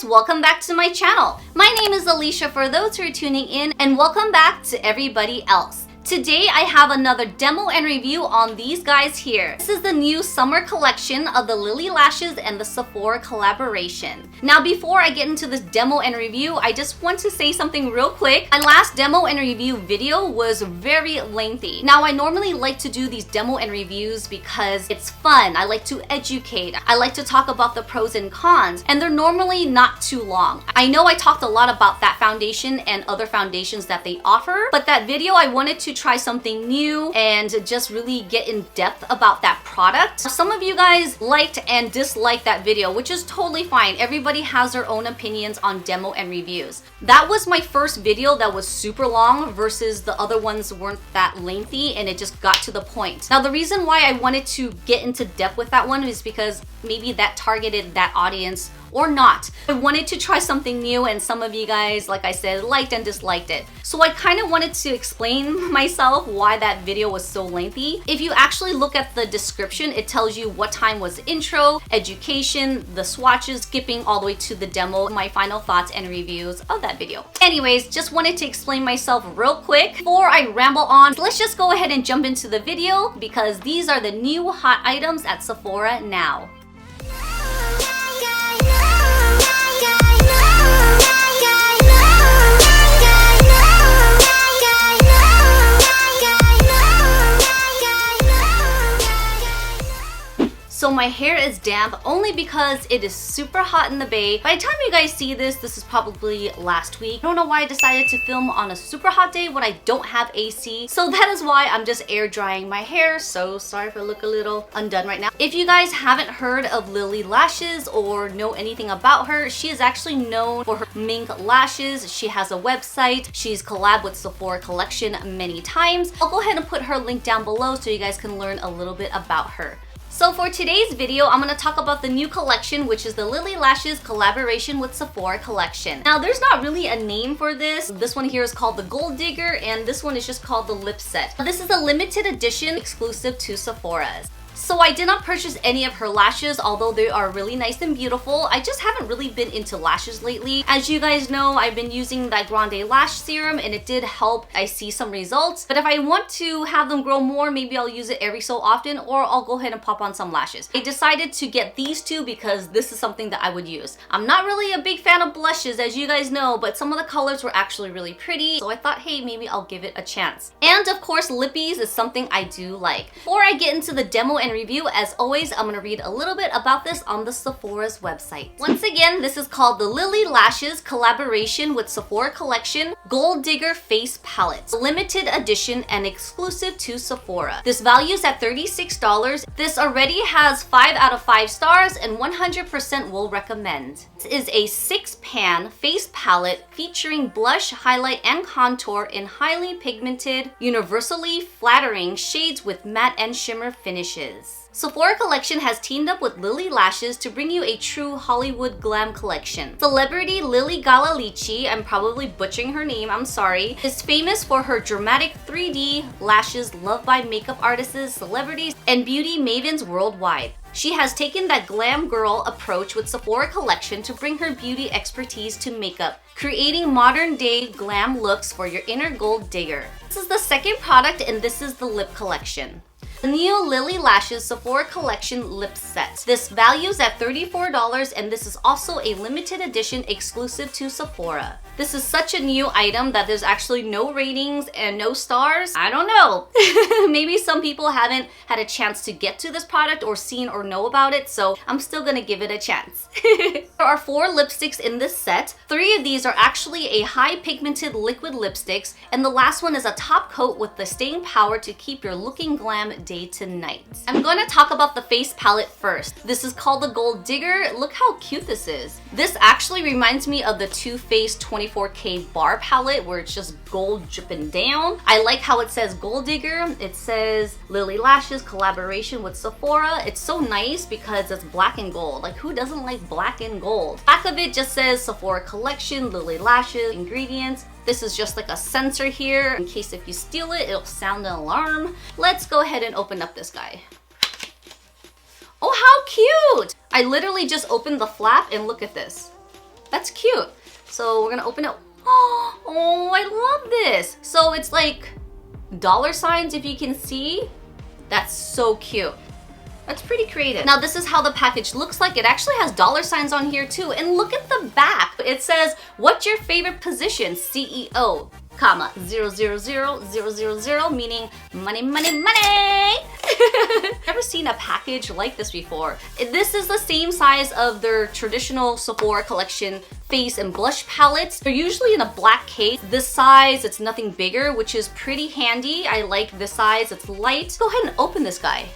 guys, welcome back to my channel. My name is Alicia for those who are tuning in, and welcome back to everybody else. Today I have another demo and review on these guys here. This is the new summer collection of the Lilly Lashes and the Sephora collaboration. Now before I get into this demo and review, I just want to say something real quick. My last demo and review video was very lengthy. Now I normally like to do these demo and reviews because it's fun. I like to educate. I like to talk about the pros and cons, and they're normally not too long. I know I talked a lot about that foundation and other foundations that they offer, but that video I wanted to try something new and just really get in depth about that product. Some of you guys liked and disliked that video, which is totally fine. Everybody has their own opinions on demo and reviews. That was my first video that was super long versus the other ones weren't that lengthy and it just got to the point. Now the reason why I wanted to get into depth with that one is because maybe that targeted that audience or not. I wanted to try something new and some of you guys, like I said, liked and disliked it. So I kind of wanted to explain myself why that video was so lengthy. If you actually look at the description, it tells you what time was the intro, education, the swatches, skipping all the way to the demo, my final thoughts and reviews of that video. Anyways, just wanted to explain myself real quick. Before I ramble on, let's just go ahead and jump into the video because these are the new hot items at Sephora now. So my hair is damp only because it is super hot in the bay. By the time you guys see this, this is probably last week. I don't know why I decided to film on a super hot day when I don't have AC. So that is why I'm just air drying my hair. So sorry if I look a little undone right now. If you guys haven't heard of Lilly Lashes or know anything about her, she is actually known for her mink lashes. She has a website. She's collabed with Sephora collection many times. I'll go ahead and put her link down below so you guys can learn a little bit about her. So for today's video, I'm going to talk about the new collection, which is the Lilly Lashes collaboration with Sephora collection. Now, there's not really a name for this. This one here is called the Gold Digger, and this one is just called the Lip Set. This is a limited edition exclusive to Sephora's. So I did not purchase any of her lashes, although they are really nice and beautiful. I just haven't really been into lashes lately. As you guys know, I've been using that Grande Lash Serum and it did help. I see some results. But if I want to have them grow more, maybe I'll use it every so often or I'll go ahead and pop on some lashes. I decided to get these two because this is something that I would use. I'm not really a big fan of blushes, as you guys know, but some of the colors were actually really pretty. So I thought, hey, maybe I'll give it a chance. And of course, lippies is something I do like. Before I get into the demo and review, as always, I'm going to read a little bit about this on the Sephora's website. Once again, this is called the Lilly Lashes collaboration with Sephora collection Gold Digger Face Palette. Limited edition and exclusive to Sephora. This values at $36. This already has 5 out of 5 stars and 100% will recommend. This is a 6-pan face palette featuring blush, highlight, and contour in highly pigmented, universally flattering shades with matte and shimmer finishes. Sephora collection has teamed up with Lilly Lashes to bring you a true Hollywood glam collection. Celebrity Lilly Lashes, I'm probably butchering her name, I'm sorry, is famous for her dramatic 3D lashes loved by makeup artists, celebrities, and beauty mavens worldwide. She has taken that glam girl approach with Sephora collection to bring her beauty expertise to makeup, creating modern day glam looks for your inner gold digger. This is the second product and this is the lip collection. The new Lilly Lashes Sephora Collection Lip Set. This values at $34 and this is also a limited edition exclusive to Sephora. This is such a new item that there's actually no ratings and no stars. I don't know. Maybe some people haven't had a chance to get to this product or seen or know about it, so I'm still gonna give it a chance. There are 4 lipsticks in this set. 3 of these are actually a high pigmented liquid lipsticks, and the last one is a top coat with the staying power to keep your looking glam day to night. I'm going to talk about the face palette first. This is called the Gold Digger. Look how cute this is. This actually reminds me of the Too Faced 24K bar palette where it's just gold dripping down. I like how it says Gold Digger. It says Lilly Lashes collaboration with Sephora. It's so nice because it's black and gold. Like, who doesn't like black and gold? Back of it just says Sephora collection, Lilly Lashes, ingredients. This is just like a sensor here in case if you steal it, it'll sound an alarm. Let's go ahead and open up this guy. Oh, how cute! I literally just opened the flap and look at this. That's cute. So we're gonna open it. Oh, I love this. So it's like dollar signs, if you can see. That's so cute. That's pretty creative. Now this is how the package looks like. It actually has dollar signs on here too. And look at the back. It says, what's your favorite position? CEO, comma, 000,000, meaning money, money, money. Never seen a package like this before. This is the same size of their traditional Sephora collection face and blush palettes. They're usually in a black case. This size, it's nothing bigger, which is pretty handy. I like this size, it's light. Go ahead and open this guy.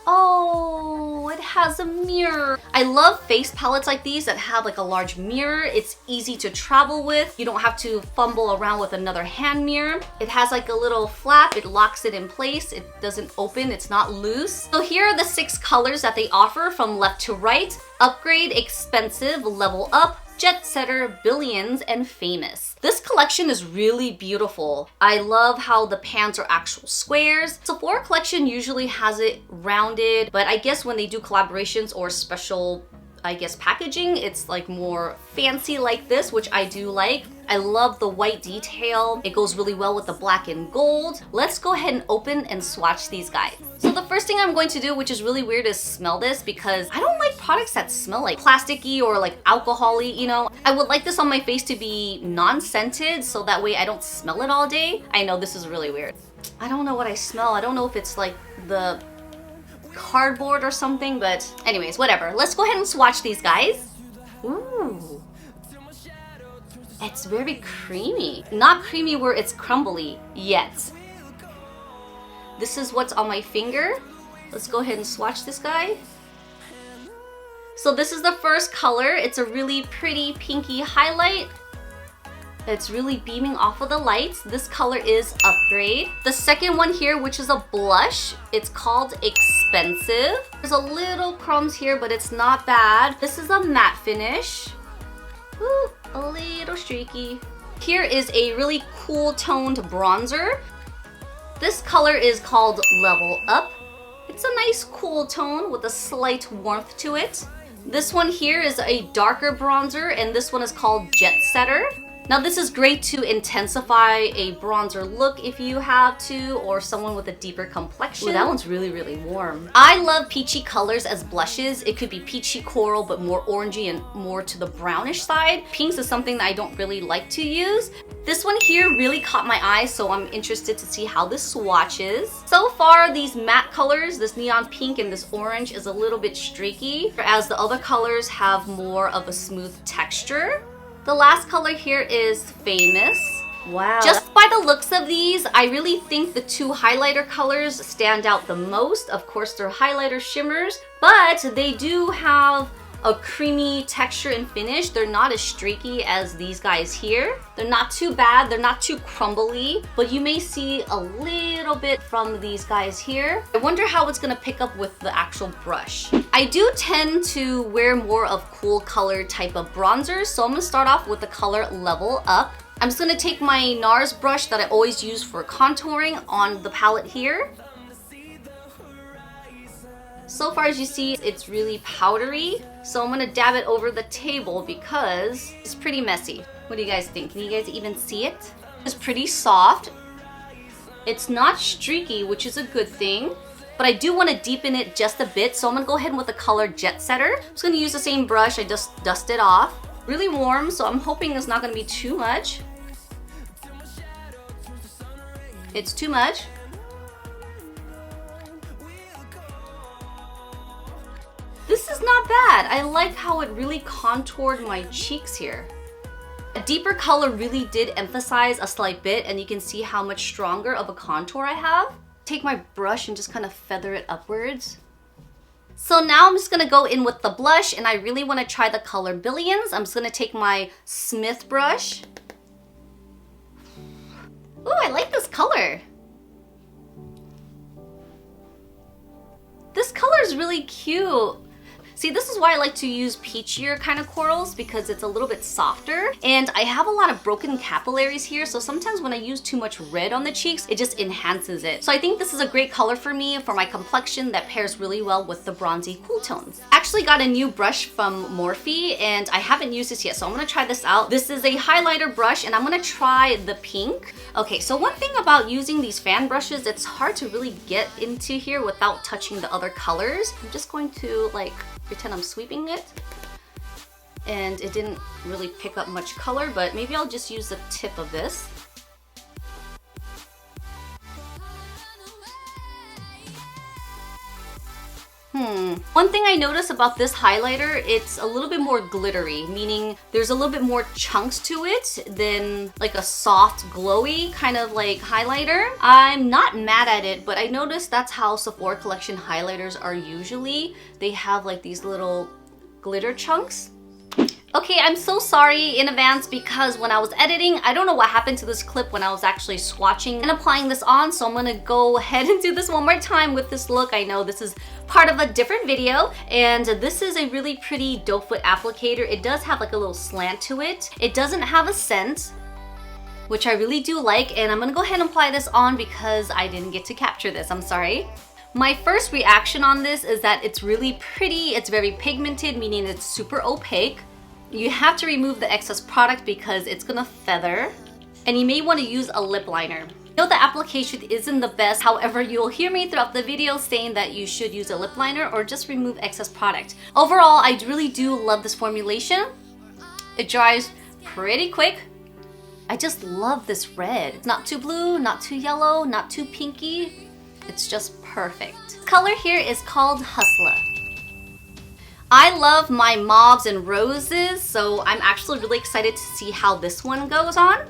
Oh, it has a mirror. I love face palettes like these that have like a large mirror. It's easy to travel with. You don't have to fumble around with another hand mirror. It has like a little flap. It locks it in place. It doesn't open. It's not loose. So here are the 6 colors that they offer from left to right. Upgrade, expensive, level up, jet setter, billions, and famous. This collection is really beautiful. I love how the pans are actual squares. Sephora collection usually has it rounded, but I guess when they do collaborations or special, I guess, packaging, it's like more fancy like this, which I do like. I love the white detail. It goes really well with the black and gold. Let's go ahead and open and swatch these guys. So the first thing I'm going to do, which is really weird, is smell this because I don't like products that smell like plasticky or like alcohol-y, you know? I would like this on my face to be non-scented so that way I don't smell it all day. I know this is really weird. I don't know what I smell. I don't know if it's like the cardboard or something, but anyways, whatever. Let's go ahead and swatch these guys. Ooh. It's very creamy. Not creamy where it's crumbly yet. This is what's on my finger. Let's go ahead and swatch this guy. So this is the first color. It's a really pretty pinky highlight. It's really beaming off of the lights. This color is Upgrade. The second one here, which is a blush, it's called Expensive. There's a little crumbs here, but it's not bad. This is a matte finish. Ooh, a little streaky. Here is a really cool toned bronzer. This color is called Level Up. It's a nice cool tone with a slight warmth to it. This one here is a darker bronzer, and this one is called Jet Setter. Now this is great to intensify a bronzer look if you have to, or someone with a deeper complexion. Ooh, that one's really, really warm. I love peachy colors as blushes. It could be peachy coral, but more orangey and more to the brownish side. Pinks is something that I don't really like to use. This one here really caught my eye, so I'm interested to see how this swatches. So far, these matte colors, this neon pink and this orange, is a little bit streaky, whereas the other colors have more of a smooth texture. The last color here is Famous. Wow. Just by the looks of these, I really think the 2 highlighter colors stand out the most. Of course, they're highlighter shimmers, but they do have a creamy texture and finish. They're not as streaky as these guys here. They're not too bad. They're not too crumbly, but you may see a little bit from these guys here. I wonder how it's gonna pick up with the actual brush. I do tend to wear more of cool color type of bronzers, so I'm gonna start off with the color Level Up. I'm just gonna take my Nars brush that I always use for contouring on the palette here. So far as you see, it's really powdery. So I'm gonna dab it over the table because it's pretty messy. What do you guys think? Can you guys even see it? It's pretty soft. It's not streaky, which is a good thing, but I do want to deepen it just a bit. So I'm gonna go ahead with the color Jet Setter. I'm just gonna use the same brush. I just dust it off. Really warm, so I'm hoping it's not gonna be too much. It's too much. This is not bad. I like how it really contoured my cheeks here. A deeper color really did emphasize a slight bit, and you can see how much stronger of a contour I have. Take my brush and just kind of feather it upwards. So now I'm just gonna go in with the blush, and I really wanna try the color Billions. I'm just gonna take my Smith brush. Ooh, I like this color. This color is really cute. See, this is why I like to use peachier kind of corals because it's a little bit softer. And I have a lot of broken capillaries here, so sometimes when I use too much red on the cheeks, it just enhances it. So I think this is a great color for me for my complexion that pairs really well with the bronzy cool tones. Actually got a new brush from Morphe and I haven't used this yet, so I'm gonna try this out. This is a highlighter brush and I'm gonna try the pink. Okay, so one thing about using these fan brushes, it's hard to really get into here without touching the other colors. I'm just going to like pretend I'm sweeping it. And it didn't really pick up much color, but maybe I'll just use the tip of this. One thing I noticed about this highlighter, it's a little bit more glittery, meaning there's a little bit more chunks to it than like a soft, glowy kind of like highlighter. I'm not mad at it, but I noticed that's how Sephora collection highlighters are usually. They have like these little glitter chunks. Okay, I'm so sorry in advance because when I was editing, I don't know what happened to this clip when I was actually swatching and applying this on, so I'm gonna go ahead and do this one more time with this look. I know this is part of a different video, and this is a really pretty doe foot applicator. It does have like a little slant to it. It doesn't have a scent, which I really do like, and I'm gonna go ahead and apply this on because I didn't get to capture this. I'm sorry. My first reaction on this is that it's really pretty. It's very pigmented, meaning it's super opaque. You have to remove the excess product because it's gonna feather, and you may want to use a lip liner. I know the application isn't the best, however, you'll hear me throughout the video saying that you should use a lip liner or just remove excess product. Overall, I really do love this formulation. It dries pretty quick. I just love this red. It's not too blue, not too yellow, not too pinky. It's just perfect. The color here is called Hustler. I love my mauves and roses, so I'm actually really excited to see how this one goes on.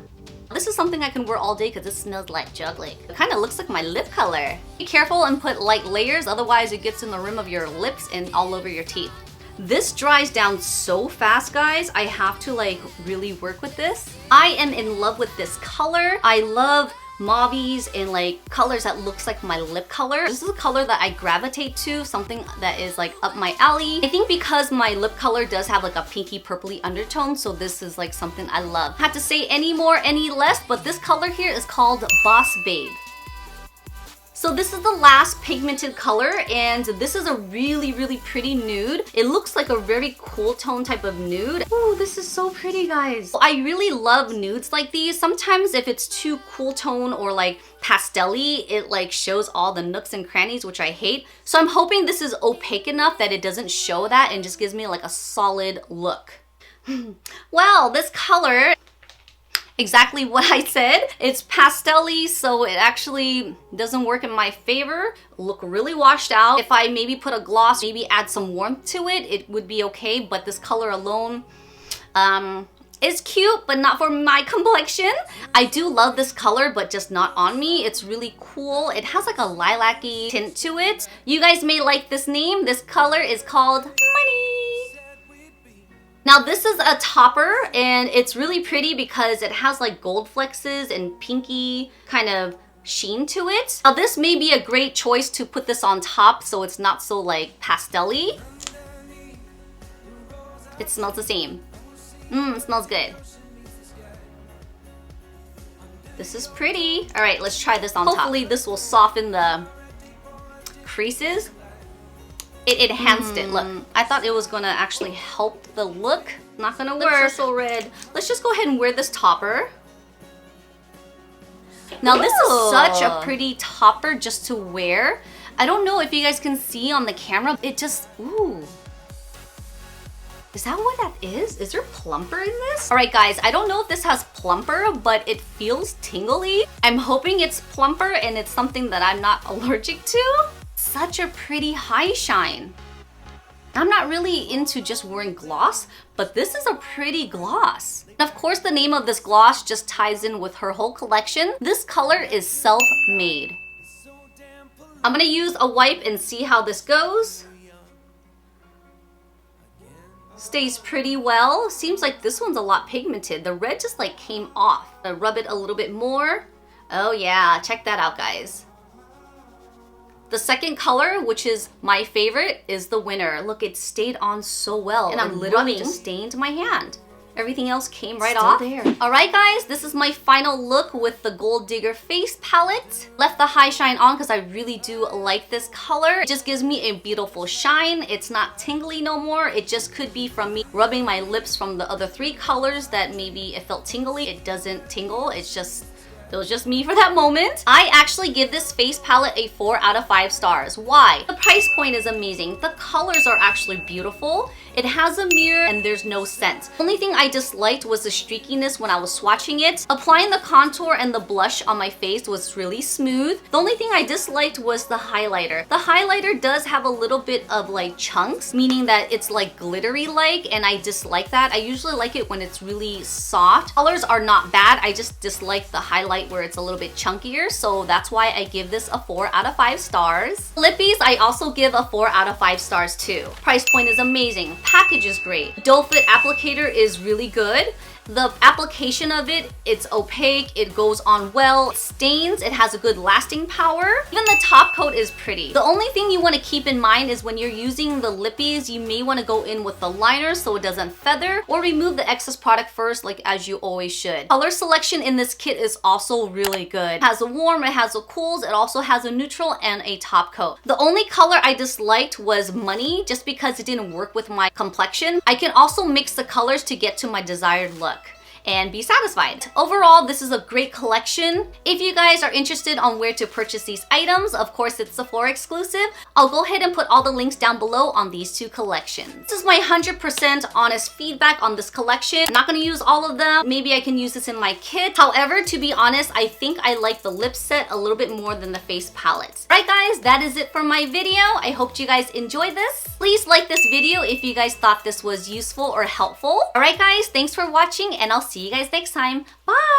This is something I can wear all day because it smells like chocolate. It kind of looks like my lip color. Be careful and put light layers, otherwise it gets in the rim of your lips and all over your teeth. This dries down so fast, guys. I have to like really work with this. I am in love with this color. I love mauves and like colors that looks like my lip color. This is a color that I gravitate to, something that is like up my alley. I think because my lip color does have like a pinky purpley undertone, so this is like something I love. Have to say any more, any less, but this color here is called Boss Babe. So this is the last pigmented color, and this is a really, really pretty nude. It looks like a very cool tone type of nude. Ooh, this is so pretty, guys. I really love nudes like these. Sometimes if it's too cool tone or like pastel-y, it like shows all the nooks and crannies, which I hate. So I'm hoping this is opaque enough that it doesn't show that and just gives me like a solid look. Well, this color, exactly what I said. It's pastel-y, so it actually doesn't work in my favor. Look really washed out. If I maybe put a gloss, maybe add some warmth to it, it would be okay, but this color alone is cute, but not for my complexion. I do love this color, but just not on me. It's really cool. It has like a lilac-y tint to it. You guys may like this name. This color is called Money. Now this is a topper, and it's really pretty because it has like gold flexes and pinky kind of sheen to it. Now this may be a great choice to put this on top so it's not so like pastel-y. It smells the same. It smells good. This is pretty. All right, let's try this on top. Hopefully this will soften the creases. It enhanced it. Look, I thought it was gonna actually help the look. Not gonna work. Lips are so red. Let's just go ahead and wear this topper. Now this is such a pretty topper just to wear. I don't know if you guys can see on the camera. It just, ooh. Is that what that is? Is there plumper in this? All right, guys, I don't know if this has plumper, but it feels tingly. I'm hoping it's plumper and it's something that I'm not allergic to. Such a pretty high shine. I'm not really into just wearing gloss, but this is a pretty gloss. And of course, the name of this gloss just ties in with her whole collection. This color is self-made. I'm gonna use a wipe and see how this goes. Stays pretty well. Seems like this one's a lot pigmented. The red just like came off. I rub it a little bit more. Oh yeah, check that out, guys. The second color, which is my favorite, is the winner. Look, it stayed on so well. And I'm literally just stained my hand. Everything else came right off. There. All right, guys, this is my final look with the Gold Digger face palette. Left the high shine on because I really do like this color. It just gives me a beautiful shine. It's not tingly no more. It just could be from me rubbing my lips from the other 3 colors that maybe it felt tingly. It doesn't tingle. It was just me for that moment. I actually give this face palette a 4 out of 5 stars. Why? The price point is amazing. The colors are actually beautiful. It has a mirror and there's no scent. Only thing I disliked was the streakiness when I was swatching it. Applying the contour and the blush on my face was really smooth. The only thing I disliked was the highlighter. The highlighter does have a little bit of like chunks, meaning that it's like glittery like, and I dislike that. I usually like it when it's really soft. Colors are not bad. I just dislike the highlight where it's a little bit chunkier, so that's why I give this a 4 out of 5 stars. Lippies, I also give a 4 out of 5 stars too. Price point is amazing. Package is great. Doe Foot applicator is really good. The application of it, it's opaque, it goes on well, it stains, it has a good lasting power. Even the top coat is pretty. The only thing you want to keep in mind is when you're using the lippies, you may want to go in with the liner so it doesn't feather, or remove the excess product first, like as you always should. Color selection in this kit is also really good. It has a warm, it has a cools, it also has a neutral and a top coat. The only color I disliked was money, just because it didn't work with my complexion. I can also mix the colors to get to my desired look and be satisfied. Overall, this is a great collection. If you guys are interested on where to purchase these items, of course it's Sephora exclusive. I'll go ahead and put all the links down below on these 2 collections. This is my 100% honest feedback on this collection. I'm not gonna use all of them. Maybe I can use this in my kit. However, to be honest, I think I like the lip set a little bit more than the face palette. Right guys, that is it for my video. I hope you guys enjoyed this. Please like this video if you guys thought this was useful or helpful. All right guys, thanks for watching and I'll see you guys next time. Bye!